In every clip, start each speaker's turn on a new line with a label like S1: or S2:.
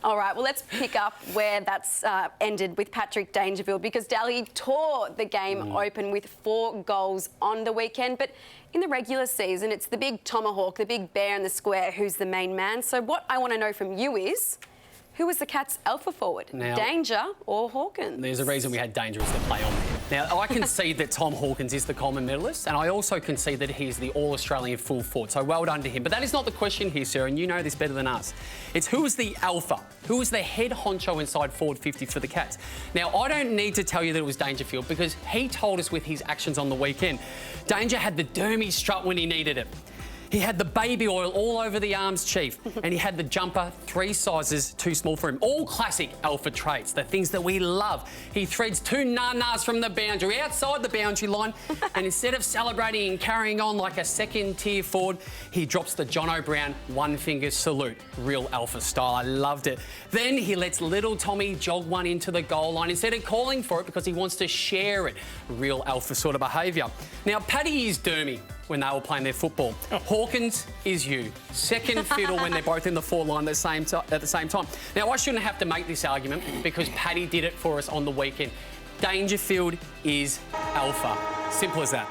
S1: All right, well, let's pick up where that's ended with Patrick Dangerfield, because Daly tore the game open with 4 goals on the weekend. But in the regular season, it's the big tomahawk, the big bear in the square who's the main man. So what I want to know from you is, who was the Cats' alpha forward, Danger or Hawkins?
S2: There's a reason we had Danger as the play on there. Now, I concede that Tom Hawkins is the Coleman medalist, and I also concede that he's the All-Australian full forward, so well done to him. But that is not the question here, Sarah, and you know this better than us. It's who was the alpha? Who was the head honcho inside forward 50 for the Cats? Now, I don't need to tell you that it was Dangerfield, because he told us with his actions on the weekend. Danger had the dermy strut when he needed it. He had the baby oil all over the arms, Chief, and he had the jumper 3 sizes too small for him. All classic alpha traits, the things that we love. He threads 2 na-nas from the boundary, outside the boundary line, and instead of celebrating and carrying on like a second-tier forward, he drops the Jono Brown one-finger salute. Real alpha style. I loved it. Then he lets little Tommy jog one into the goal line instead of calling for it because he wants to share it. Real alpha sort of behaviour. Now, Paddy is dermy when they were playing their football. Hawkins is you. Second fiddle when they're both in the forward line at the same time. Now, I shouldn't have to make this argument because Paddy did it for us on the weekend. Dangerfield is alpha. Simple as that.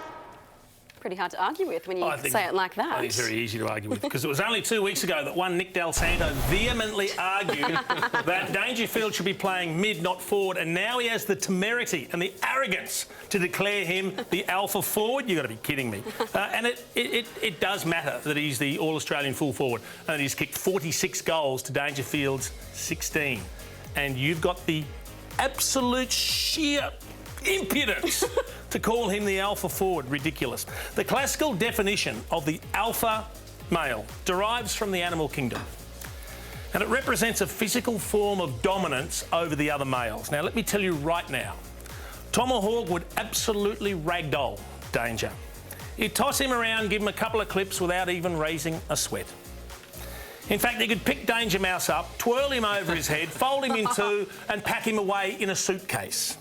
S1: Pretty hard to argue with when you say it like that.
S3: I think it's very easy to argue with, because it was only 2 weeks ago that one Nick Santo vehemently argued that Dangerfield should be playing mid, not forward, and now he has the temerity and the arrogance to declare him the alpha forward. You've got to be kidding me. And it does matter that he's the All-Australian full forward and that he's kicked 46 goals to Dangerfield's 16. And you've got the absolute sheer impudence to call him the alpha forward. Ridiculous. The classical definition of the alpha male derives from the animal kingdom, and it represents a physical form of dominance over the other males. Now, let me tell you right now, Tomahawk would absolutely ragdoll Danger. He'd toss him around, give him a couple of clips without even raising a sweat. In fact, he could pick Danger Mouse up, twirl him over his head, fold him in 2 and pack him away in a suitcase.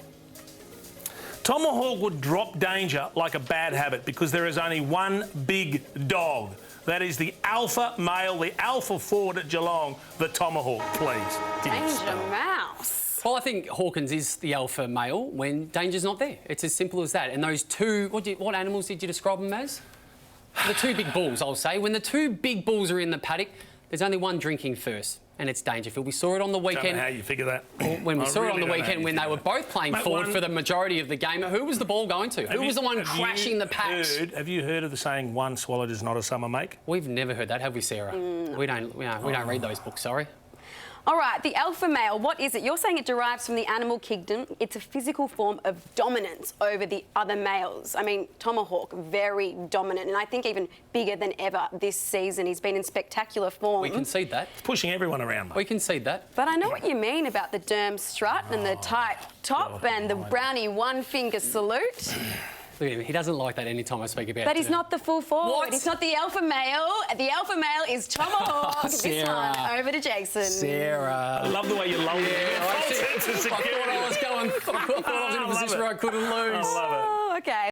S3: Tomahawk would drop Danger like a bad habit because there is only one big dog. That is the alpha male, the alpha forward at Geelong, the Tomahawk, please.
S1: Danger Mouse.
S2: Well, I think Hawkins is the alpha male when Danger's not there. It's as simple as that. And those 2, what animals did you describe them as? The 2 big bulls, I'll say. When the 2 big bulls are in the paddock, there's only one drinking first, and it's Dangerfield. We saw it on the weekend.
S3: I don't know how you figure that.
S2: When we saw it on the weekend when they were both playing forward for the majority of the game, who was the ball going to? Who was the one crashing the patch?
S3: Have you heard of the saying, one swallowed is not a summer make?
S2: We've never heard that, have we, Sarah?
S1: No.
S2: We don't read those books, sorry.
S1: All right, the alpha male, what is it? You're saying it derives from the animal kingdom. It's a physical form of dominance over the other males. I mean, Tomahawk, very dominant, and I think even bigger than ever this season. He's been in spectacular form.
S2: We concede that.
S3: It's pushing everyone around, mate.
S2: We concede that.
S1: But I know what you mean about the derm strut and the tight top and the brownie one-finger salute.
S2: Look at him, he doesn't like that any time I speak about it.
S1: But he's not the full forward.
S2: What?
S1: He's not the alpha male. The alpha male is Tomahawk. This one, over to Jason.
S2: Sarah.
S3: I love the way you love it.
S2: I thought I was in a position where I couldn't lose.
S3: I love it.
S1: Oh, okay.